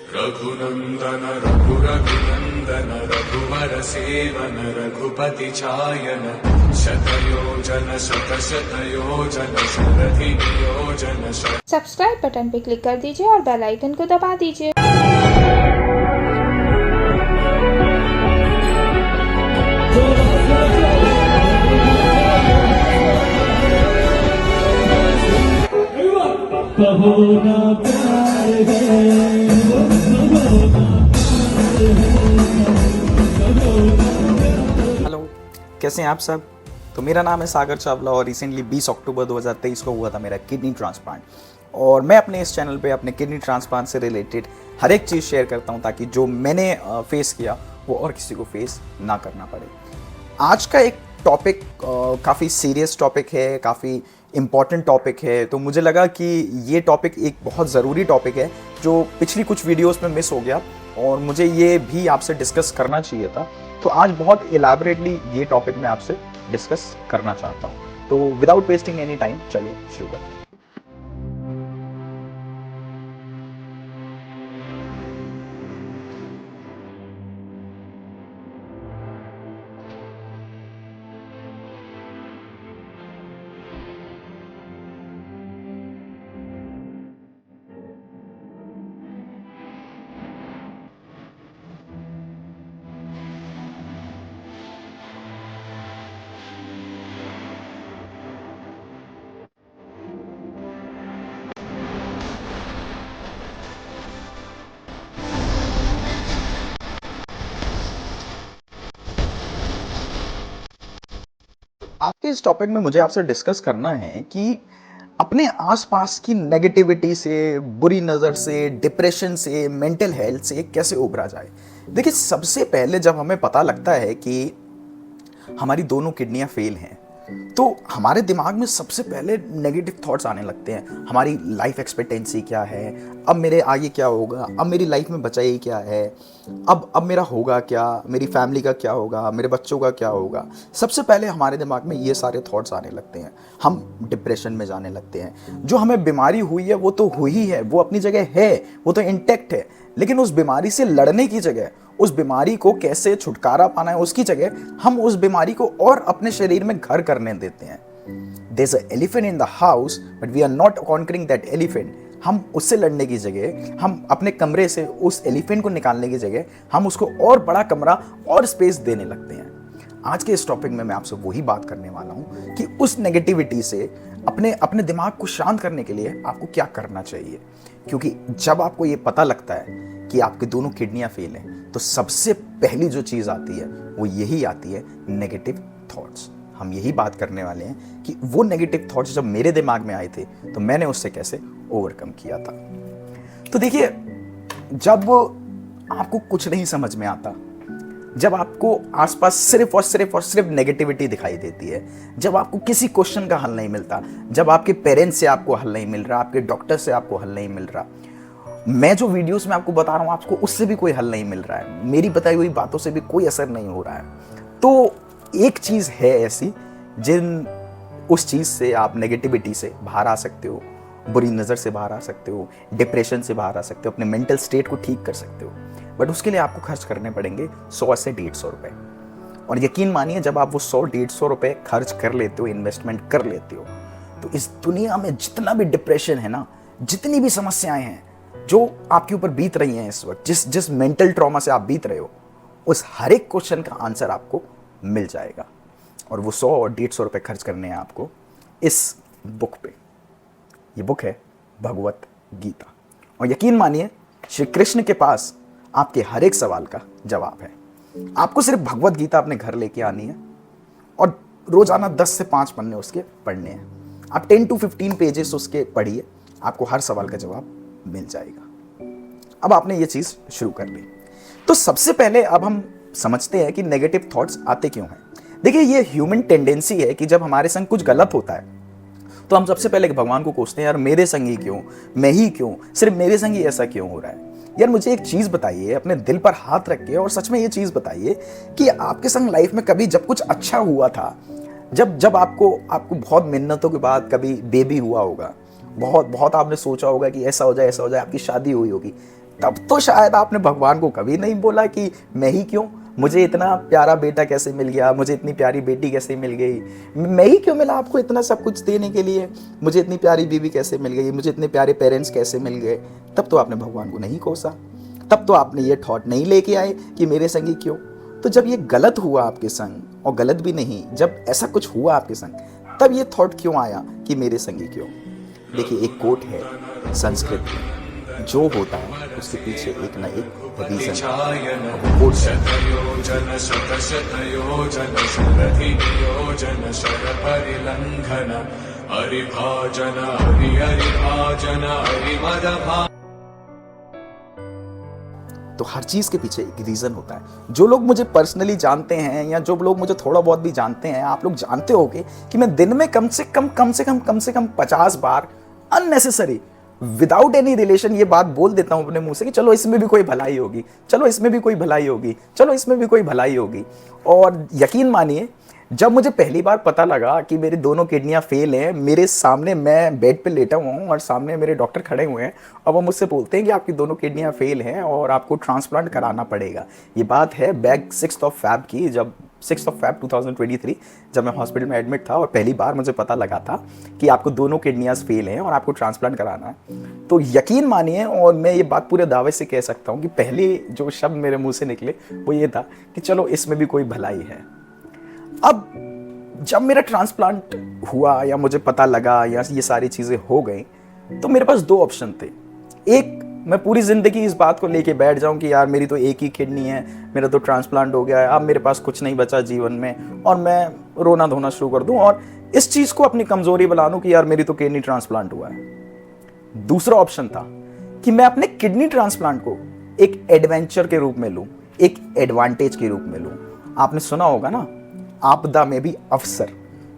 रघुनंदन रघुरघुनंदन रघुवर seven Raghupati छायन शतयोजन शतशतयोजन शरधि नियोजन। Subscribe button पे click कर दीजिए और बेल आइकन को दबा दीजिए। हेलो, कैसे हैं आप सब। तो मेरा नाम है सागर चावला और रिसेंटली 20 अक्टूबर 2023 को हुआ था मेरा किडनी ट्रांसप्लांट। और मैं अपने इस चैनल पे अपने किडनी ट्रांसप्लांट से रिलेटेड हर एक चीज़ शेयर करता हूँ ताकि जो मैंने फेस किया वो और किसी को फेस ना करना पड़े। आज का एक टॉपिक काफ़ी सीरियस टॉपिक है, काफ़ी इम्पॉर्टेंट टॉपिक है, तो मुझे लगा कि ये टॉपिक एक बहुत ज़रूरी टॉपिक है जो पिछली कुछ वीडियोस में मिस हो गया और मुझे ये भी आपसे डिस्कस करना चाहिए था। तो आज बहुत इलैबोरेटली ये टॉपिक मैं आपसे डिस्कस करना चाहता हूँ। तो विदाउट वेस्टिंग एनी टाइम चलिए शुरू करते हैं। आज के इस टॉपिक में मुझे आपसे डिस्कस करना है कि अपने आसपास की नेगेटिविटी से, बुरी नज़र से, डिप्रेशन से, मेंटल हेल्थ से कैसे उभरा जाए। देखिए, सबसे पहले जब हमें पता लगता है कि हमारी दोनों किडनियां फेल हैं तो हमारे दिमाग में सबसे पहले नेगेटिव थॉट्स आने लगते हैं। हमारी लाइफ एक्सपेक्टेंसी क्या है, अब मेरे आगे क्या होगा, अब मेरी लाइफ में बचा ही क्या है, अब मेरा होगा क्या, मेरी फैमिली का क्या होगा, मेरे बच्चों का क्या होगा। सबसे पहले हमारे दिमाग में ये सारे थॉट्स आने लगते हैं। हम डिप्रेशन में जाने लगते हैं। जो हमें बीमारी हुई है वो तो हुई है, वो अपनी जगह है, वो तो इंटैक्ट है, लेकिन उस बीमारी से लड़ने की जगह, उस बीमारी को कैसे छुटकारा पाना है उसकी जगह हम उस बीमारी को और अपने शरीर में घर करने देते हैं। There's an elephant in the house, but we are not conquering that elephant. हम उससे लड़ने की जगह, हम अपने कमरे से उस एलिफेंट को निकालने की जगह हम उसको और बड़ा कमरा और स्पेस देने लगते हैं। आज के इस टॉपिक में मैं आपसे वही बात करने वाला हूं कि उस नेगेटिविटी से अपने दिमाग को शांत करने के लिए आपको क्या करना चाहिए। क्योंकि जब आपको ये पता लगता है कि आपकी दोनों किडनियां फेल हैं तो सबसे पहली जो चीज़ आती है वो यही आती है, नेगेटिव थॉट्स। हम यही बात करने वाले हैं कि वो नेगेटिव थॉट्स जब मेरे दिमाग में आए थे तो मैंने उससे कैसे ओवरकम किया था। तो देखिए, जब आपको कुछ नहीं समझ में आता, जब आपको आसपास सिर्फ और सिर्फ नेगेटिविटी दिखाई देती है, जब आपको किसी क्वेश्चन का हल नहीं मिलता, जब आपके पेरेंट्स से आपको हल नहीं मिल रहा, आपके डॉक्टर से आपको हल नहीं मिल रहा, मैं जो वीडियोस में आपको बता रहा हूं आपको उससे भी कोई हल नहीं मिल रहा है, मेरी बताई हुई बातों से भी कोई असर नहीं हो रहा है, तो एक चीज़ है ऐसी उस चीज़ से आप नेगेटिविटी से बाहर आ सकते हो, बुरी नज़र से बाहर आ सकते हो, डिप्रेशन से बाहर आ सकते हो, अपने मेंटल स्टेट को ठीक कर सकते हो। बट उसके लिए आपको खर्च करने पड़ेंगे 100 से 150 रुपये। और यकीन मानिए, जब आप वो 100-150 रुपये खर्च कर लेते हो, इन्वेस्टमेंट कर लेते हो, तो इस दुनिया में जितना भी डिप्रेशन है ना, जितनी भी समस्याएं हैं जो आपके ऊपर बीत रही हैं इस वक्त, जिस मेंटल ट्रॉमा से आप बीत रहे हो, उस हर एक क्वेश्चन का आंसर आपको मिल जाएगा। और वो 100 और 150 रुपये खर्च करने हैं आपको इस बुक पे। ये बुक है भगवत गीता। और यकीन मानिए, श्री कृष्ण के पास आपके हर एक सवाल का जवाब है। आपको सिर्फ भगवत गीता अपने घर लेके आनी है और रोजाना 10 से 5 पन्ने उसके पढ़ने हैं। आप 10 to 15 पेजेस उसके पढ़िए, आपको हर सवाल का जवाब मिल जाएगा। अब आपने ये चीज शुरू कर ली, तो सबसे पहले अब हम समझते हैं कि नेगेटिव थॉट्स आते क्यों हैं। देखिए, ये ह्यूमन टेंडेंसी है कि जब हमारे संग कुछ गलत होता है तो हम सबसे पहले भगवान को कोसते हैं, यार मेरे संग ही क्यों, मैं ही क्यों, सिर्फ मेरे संग ही ऐसा क्यों हो रहा है। यार मुझे एक चीज बताइए, अपने दिल पर हाथ रख के और सच में ये चीज बताइए कि आपके संग लाइफ में कभी जब कुछ अच्छा हुआ था, जब आपको बहुत मिन्नतों के बाद कभी बेबी हुआ होगा, बहुत आपने सोचा होगा कि ऐसा हो जाए, आपकी शादी हुई होगी, तब तो शायद आपने भगवान को कभी नहीं बोला कि मैं ही क्यों, मुझे इतना प्यारा बेटा कैसे मिल गया, मुझे इतनी प्यारी बेटी कैसे मिल गई, मैं ही क्यों मिला आपको इतना सब कुछ देने के लिए, मुझे इतनी प्यारी बीवी कैसे मिल गई, मुझे इतने प्यारे पेरेंट्स कैसे मिल गए। तब तो आपने भगवान को नहीं कोसा, तब तो आपने ये थॉट नहीं लेके आए कि मेरे संग ही क्यों। तो जब ये गलत हुआ आपके संग, और गलत भी नहीं, जब ऐसा कुछ हुआ आपके संग, तब ये थॉट क्यों आया कि मेरे संग ही क्यों। देखिए, एक कोट है संस्कृत में, जो होता है उसके पीछे एक ना एक रीजन है। कोट शतयोजन शतशतयोजन शरधिनियोजन शरपरिलंघन हरिभाजन हरिहरिभाजन हरिमदभा। तो हर चीज के पीछे एक रीजन होता है। जो लोग मुझे पर्सनली जानते हैं या जो लोग मुझे थोड़ा बहुत भी जानते हैं, आप लोग जानते होगे कि मैं दिन में कम से कम 50 बार अननेसेसरी, विदाउट एनी रिलेशन ये बात बोल देता हूं अपने मुंह से कि चलो इसमें भी कोई भलाई होगी, चलो इसमें भी कोई भलाई होगी, चलो इसमें भी कोई भलाई होगी। और यकीन मानिए, जब मुझे पहली बार पता लगा कि मेरी दोनों किडनियां फेल हैं, मेरे सामने मैं बेड पे लेटा हुआ हूँ और सामने मेरे डॉक्टर खड़े हुए हैं और वो मुझसे बोलते हैं कि आपकी दोनों किडनियां फेल हैं और आपको ट्रांसप्लांट कराना पड़ेगा। ये बात है बैक 6 फरवरी की, जब 6 फरवरी 2023 जब मैं हॉस्पिटल में एडमिट था और पहली बार मुझे पता लगा था कि आपको दोनों किडनियां फेल हैं और आपको ट्रांसप्लांट कराना है। तो यकीन मानिए, और मैं ये बात पूरे दावे से कह सकता हूँ कि पहले जो शब्द मेरे मुँह से निकले वो ये था कि चलो इसमें भी कोई भलाई है। अब जब मेरा ट्रांसप्लांट हुआ या मुझे पता लगा या ये सारी चीज़ें हो गई, तो मेरे पास 2 ऑप्शन थे। एक, मैं पूरी ज़िंदगी इस बात को लेके बैठ जाऊं कि यार मेरी तो एक ही किडनी है, मेरा तो ट्रांसप्लांट हो गया है, अब मेरे पास कुछ नहीं बचा जीवन में, और मैं रोना धोना शुरू कर दूं और इस चीज़ को अपनी कमज़ोरी बना लूं कि यार मेरी तो किडनी ट्रांसप्लांट हुआ है। दूसरा ऑप्शन था कि मैं अपने किडनी ट्रांसप्लांट को एक एडवेंचर के रूप में लूँ, एक एडवांटेज के रूप में लूँ। आपने सुना होगा ना, आपदा में भी अवसर।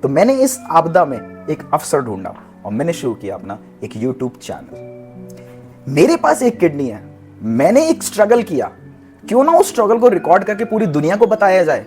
तो मैंने इस आपदा में एक अवसर ढूंढा और मैंने शुरू किया अपना एक YouTube चैनल। मेरे पास एक किडनी है, मैंने एक स्ट्रगल किया, क्यों ना उस स्ट्रगल को रिकॉर्ड करके पूरी दुनिया को बताया जाए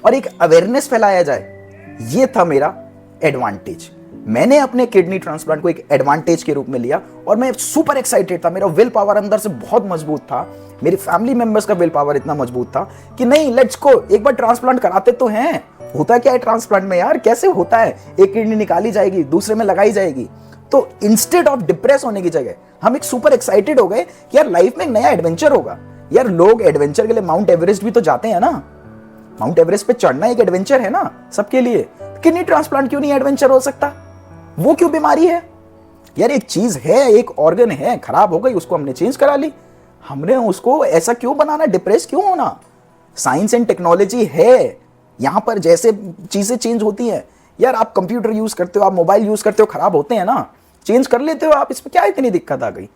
और एक अवेयरनेस फैलाया जाए। ये था मेरा एडवांटेज। मैंने अपने किडनी ट्रांसप्लांट को एक एडवांटेज के रूप में लिया और मैं सुपर एक्साइटेड था। मेरा विल पावर अंदर से बहुत मजबूत था, मेरी फैमिली मेंबर्स का विल पावर इतना मजबूत था कि नहीं, लेट्स गो, एक बार ट्रांसप्लांट कराते तो हैं। होता क्या है ट्रांसप्लांट में यार, कैसे होता है, एक किडनी निकाली जाएगी, दूसरे में लगाई जाएगी। तो इंस्टेड ऑफ डिप्रेस होने की जगह हम एक सुपर एक्साइटेड हो गए कि यार लाइफ में एक नया एडवेंचर होगा। यार लोग एडवेंचर के लिए माउंट एवरेस्ट भी तो जाते हैं ना, माउंट एवरेस्ट पे चढ़ना एक एडवेंचर है ना सबके लिए। किडनी ट्रांसप्लांट क्यों नहीं एडवेंचर हो सकता? वो क्यों बीमारी है यार? एक चीज है, एक ऑर्गन है, खराब हो गई, उसको हमने चेंज करा ली। हमने उसको ऐसा क्यों बनाना, डिप्रेस क्यों होना? साइंस एंड टेक्नोलॉजी है यहां पर, जैसे चीजें चेंज होती हैं। यार आप कंप्यूटर यूज करते हो, आप मोबाइल यूज करते हो, खराब होते हैं ना, चेंज कर लेते हो आप, इसमें क्या इतनी दिक्कत आ गई?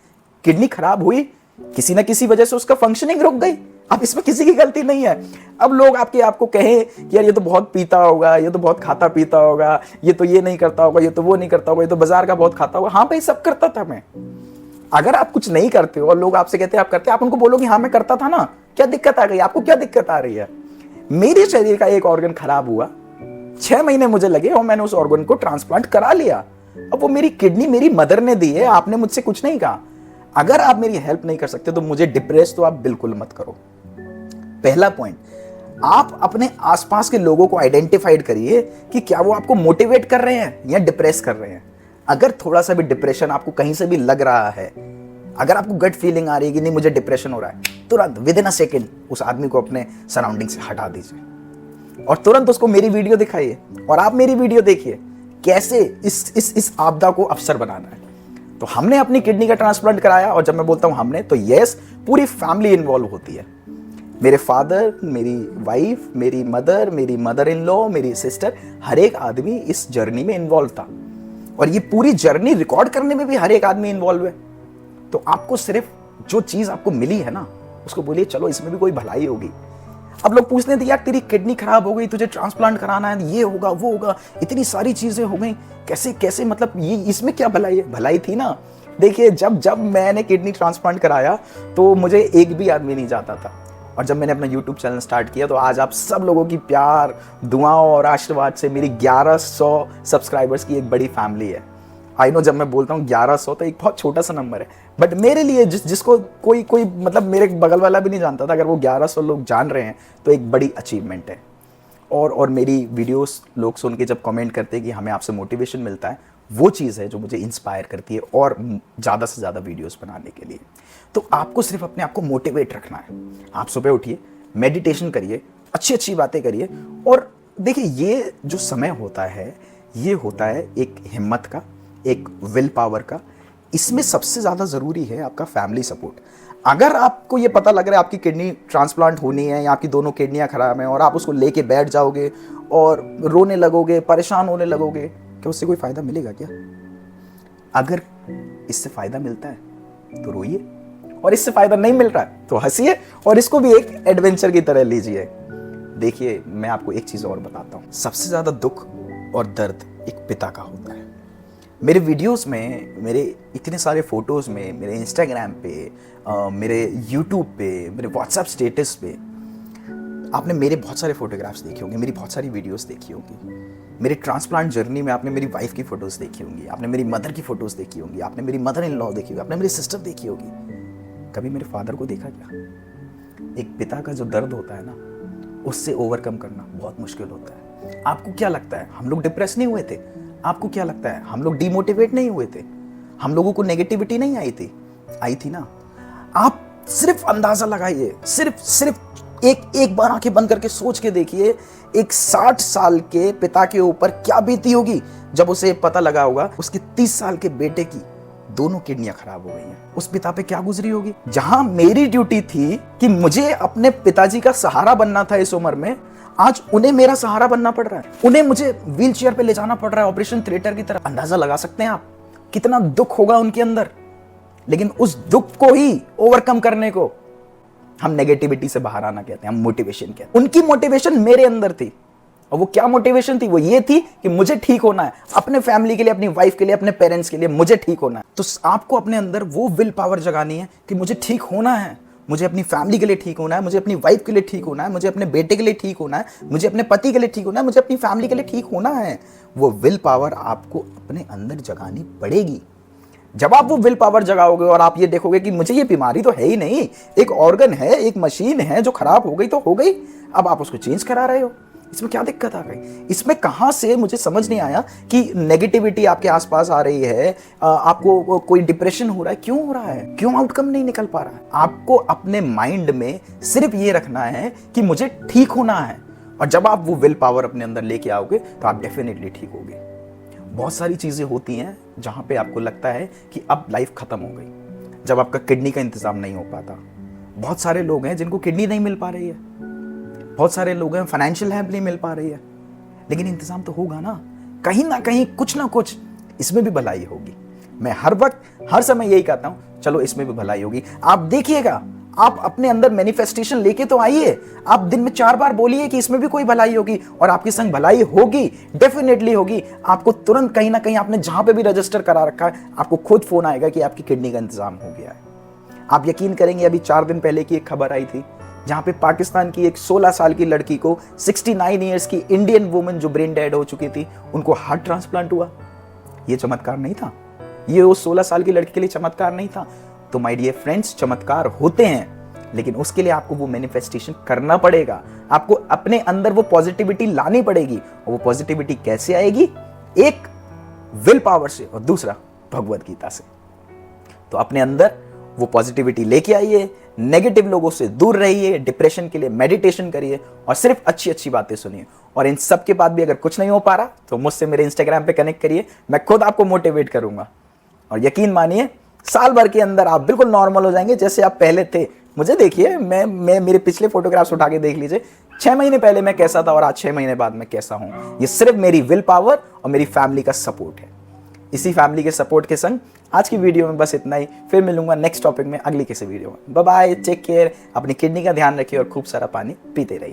किडनी खराब हुई, किसी ना किसी वजह से उसका फंक्शनिंग रुक गई, अब इसमें किसी की गलती नहीं है। अब लोग आपको कहें कि यार ये तो बहुत पीता होगा, ये तो बहुत खाता पीता होगा, ये तो ये नहीं करता होगा, ये तो वो नहीं करता होगा, ये तो बाजार का बहुत खाता होगा। हाँ भाई, सब करता था मैं। अगर आप कुछ नहीं करते हो और लोग आपसे कहते हैं आप करते, आप उनको बोलो कि हाँ मैं करता था ना, क्या दिक्कत आ गई? आपको क्या दिक्कत आ रही है? मेरे शरीर का एक ऑर्गन खराब हुआ, 6 महीने मुझे लगे और मैंने उस ऑर्गन को ट्रांसप्लांट करा लिया। अब वो मेरी किडनी मेरी मदर ने दी है, आपने मुझसे कुछ नहीं कहा। अगर आप मेरी हेल्प नहीं कर सकते तो मुझे डिप्रेस तो आप बिल्कुल मत करो। पहला पॉइंट, आप अपने आसपास के लोगों को आइडेंटिफाइड करिए कि क्या वो आपको मोटिवेट कर रहे हैं या डिप्रेस कर रहे हैं। अगर थोड़ा सा भी डिप्रेशन आपको कहीं से भी लग रहा है, अगर आपको गट फीलिंग आ रही है कि नहीं मुझे डिप्रेशन हो रहा है, तुरंत विद इन अ सेकेंड उस आदमी को अपने सराउंडिंग से हटा दीजिए और तुरंत उसको मेरी वीडियो दिखाइए और आप मेरी वीडियो देखिए कैसे इस आपदा को अवसर बनाना है। तो हमने अपनी किडनी का ट्रांसप्लांट कराया, और जब मैं बोलता हूं हमने, तो यस, पूरी फैमिली इन्वॉल्व होती है। मेरे फादर, मेरी वाइफ, मेरी मदर इन लॉ, मेरी सिस्टर, हर एक आदमी इस जर्नी में इन्वॉल्व था और ये पूरी जर्नी रिकॉर्ड करने में भी हर एक आदमी इन्वॉल्व है। तो आपको सिर्फ जो चीज आपको मिली है ना, उसको बोलिए चलो इसमें भी कोई भलाई होगी। अब लोग पूछते थे यार तेरी किडनी खराब हो गई, तुझे ट्रांसप्लांट कराना है, ये होगा वो होगा, इतनी सारी चीजें हो गई, कैसे कैसे, मतलब ये इसमें क्या भलाई है? भलाई थी ना। देखिए, जब मैंने किडनी ट्रांसप्लांट कराया तो मुझे एक भी आदमी नहीं जाता था, और जब मैंने अपना YouTube चैनल स्टार्ट किया तो आज आप सब लोगों की प्यार, दुआओं और आशीर्वाद से मेरी 1100 सब्सक्राइबर्स की एक बड़ी फैमिली है। आई नो जब मैं बोलता हूँ 1100 तो एक बहुत छोटा सा नंबर है, बट मेरे लिए जिसको कोई मतलब मेरे बगल वाला भी नहीं जानता था, अगर वो 1100 लोग जान रहे हैं तो एक बड़ी अचीवमेंट है। और मेरी वीडियोस लोग सुन के जब कमेंट करते हैं कि हमें आपसे मोटिवेशन मिलता है, वो चीज़ है जो मुझे इंस्पायर करती है और ज़्यादा से ज़्यादा वीडियोस बनाने के लिए। तो आपको सिर्फ अपने आप को मोटिवेट रखना है। आप सुबह उठिए, मेडिटेशन करिए, अच्छी अच्छी बातें करिए, और देखिए ये जो समय होता है ये होता है एक हिम्मत का, एक विल पावर का। इसमें सबसे ज़्यादा ज़रूरी है आपका फैमिली सपोर्ट। अगर आपको ये पता लग रहा है आपकी किडनी ट्रांसप्लांट होनी है या आपकी दोनों किडनियाँ खराब हैं और आप उसको लेके बैठ जाओगे और रोने लगोगे, परेशान होने लगोगे, क्या उससे कोई फ़ायदा मिलेगा क्या? अगर इससे फ़ायदा मिलता है तो रोइए, और इससे फ़ायदा नहीं मिल रहा है तो हंसिए, और इसको भी एक एडवेंचर की तरह लीजिए। देखिए मैं आपको एक चीज़ और बताता हूँ, सबसे ज़्यादा दुख और दर्द एक पिता का होता है। मेरे वीडियोस में, मेरे इतने सारे फोटोज़ में, मेरे इंस्टाग्राम पे, मेरे यूट्यूब पे, मेरे व्हाट्सएप स्टेटस पे आपने मेरे बहुत सारे फोटोग्राफ्स देखे होंगे, मेरी बहुत सारी वीडियोस देखी होंगी। मेरे ट्रांसप्लांट जर्नी में आपने मेरी वाइफ की फ़ोटोज़ देखी होंगी, आपने मेरी मदर की फ़ोटोज़ देखी होंगी, आपने मेरी मदर इन लॉ देखी होगी, आपने मेरी सिस्टर देखी होगी। कभी मेरे फादर को देखा क्या? एक पिता का जो दर्द होता है ना, उससे ओवरकम करना बहुत मुश्किल होता है। आपको क्या लगता है हम लोग डिप्रेस नहीं हुए थे? आपको क्या लगता है हम लोग डिमोटिवेट नहीं हुए थे? हम लोगों को नेगेटिविटी नहीं आई थी ना। आप सिर्फ अंदाजा लगाइए, सिर्फ एक बार आंखें बंद करके सोच के देखिए, एक 60 साल के पिता के ऊपर क्या बीती होगी जब उसे पता लगा होगा उसके 30 साल के बेटे की दोनों किडनियां खराब हो गई हैं। उस पिता पे क्या गुजरी होगी? जहां मेरी ड्यूटी थी कि मुझे अपने पिताजी का सहारा बनना था इस उम्र में, आज उन्हें मेरा सहारा बनना पड़ रहा है। उन्हें मुझे व्हील चेयर पे ले जाना पड़ रहा है, ऑपरेशन थिएटर की तरह। अंदाजा लगा सकते हैं आप कितना दुख होगा उनके अंदर। लेकिन उस दुख को ही ओवरकम करने को हम नेगेटिविटी से बाहर आना कहते हैं, हम मोटिवेशन कहते हैं। उनकी मोटिवेशन मेरे अंदर थी, और वो क्या मोटिवेशन थी? वो ये थी कि मुझे ठीक होना है, अपने फैमिली के लिए, अपनी वाइफ के लिए, अपने पेरेंट्स के लिए मुझे ठीक होना है। तो आपको अपने अंदर वो विल पावर जगानी है कि मुझे ठीक होना है, मुझे अपनी फैमिली के लिए ठीक होना है, मुझे अपनी वाइफ के लिए ठीक होना है, मुझे अपने बेटे के लिए ठीक होना है, मुझे अपने पति के लिए ठीक होना है, मुझे अपनी फैमिली के लिए ठीक होना है। वो विल पावर आपको अपने अंदर जगानी पड़ेगी। जब आप वो विल पावर जगाओगे और आप ये देखोगे कि मुझे ये बीमारी तो है ही नहीं, एक ऑर्गन है, एक मशीन है जो खराब हो गई तो हो गई, अब आप उसको चेंज करा रहे हो, इसमें क्या दिक्कत आ गई? इसमें कहां से मुझे समझ नहीं आया कि नेगेटिविटी आपके आसपास आ रही है, आपको कोई डिप्रेशन हो रहा है, क्यों हो रहा है, क्यों आउटकम नहीं निकल पा रहा है? आपको अपने माइंड में सिर्फ ये रखना है कि मुझे ठीक होना है, और जब आप वो विल पावर अपने अंदर लेके आओगे तो आप डेफिनेटली ठीक होगे। बहुत सारी चीजें होती हैं जहां पे आपको लगता है कि अब लाइफ खत्म हो गई, जब आपका किडनी का इंतजाम नहीं हो पाता। बहुत सारे लोग हैं जिनको किडनी नहीं मिल पा रही है, बहुत सारे लोग हैं फाइनेंशियल हेल्प नहीं मिल पा रही है, लेकिन इंतजाम तो होगा ना कहीं कुछ ना कुछ इसमें भी भलाई होगी। मैं हर वक्त हर समय यही कहता हूं, चलो इसमें भी भलाई होगी। आप देखिएगा, आप अपने अंदर मैनिफेस्टेशन लेके तो आइए, आप दिन में 4 बार बोलिए कि इसमें भी कोई भलाई होगी, और आपके संग भलाई होगी, डेफिनेटली होगी। आपको तुरंत कहीं ना कहीं आपने जहां पे भी रजिस्टर करा रखा है, आपको खुद फोन आएगा कि आपकी किडनी का इंतजाम हो गया है। आप यकीन करेंगे, अभी 4 दिन पहले की एक खबर आई थी जहां पे पाकिस्तान की एक 16 साल की लड़की को 69 ईयर्स की इंडियन वुमन जो ब्रेन डेड हो चुकी थी, उनको हार्ट ट्रांसप्लांट हुआ। ये चमत्कार नहीं था? ये उस 16 साल की लड़की के लिए चमत्कार नहीं था? तो माय डियर फ्रेंड्स, चमत्कार होते हैं, लेकिन उसके लिए आपको वो मैनिफेस्टेशन करना पड़ेगा। आपको अपने अंदर वो पॉजिटिविटी लानी पड़ेगी, और वो पॉजिटिविटी कैसे आएगी? एक विल पावर से, और दूसरा भगवत गीता से। तो अपने अंदर वो पॉजिटिविटी लेके आइए, नेगेटिव लोगों से दूर रहिए, डिप्रेशन के लिए मेडिटेशन करिए, और सिर्फ अच्छी अच्छी बातें सुनिए। और इन सब के बाद भी अगर कुछ नहीं हो पा रहा तो मुझसे मेरे इंस्टाग्राम पे कनेक्ट करिए, मैं खुद आपको मोटिवेट करूंगा। और यकीन मानिए, साल भर के अंदर आप बिल्कुल नॉर्मल हो जाएंगे जैसे आप पहले थे। मुझे देखिए, मैं मेरे पिछले फोटोग्राफ्स उठा के देख लीजिए, 6 महीने पहले मैं कैसा था और आज 6 महीने बाद मैं कैसा हूं। ये सिर्फ मेरी विल पावर और मेरी फैमिली का सपोर्ट है। इसी फैमिली के सपोर्ट के संग आज की वीडियो में बस इतना ही। फिर मिलूंगा नेक्स्ट टॉपिक में अगली किसी वीडियो में। बाय बाय, टेक केयर, अपनी किडनी का ध्यान रखिए और खूब सारा पानी पीते रहिए।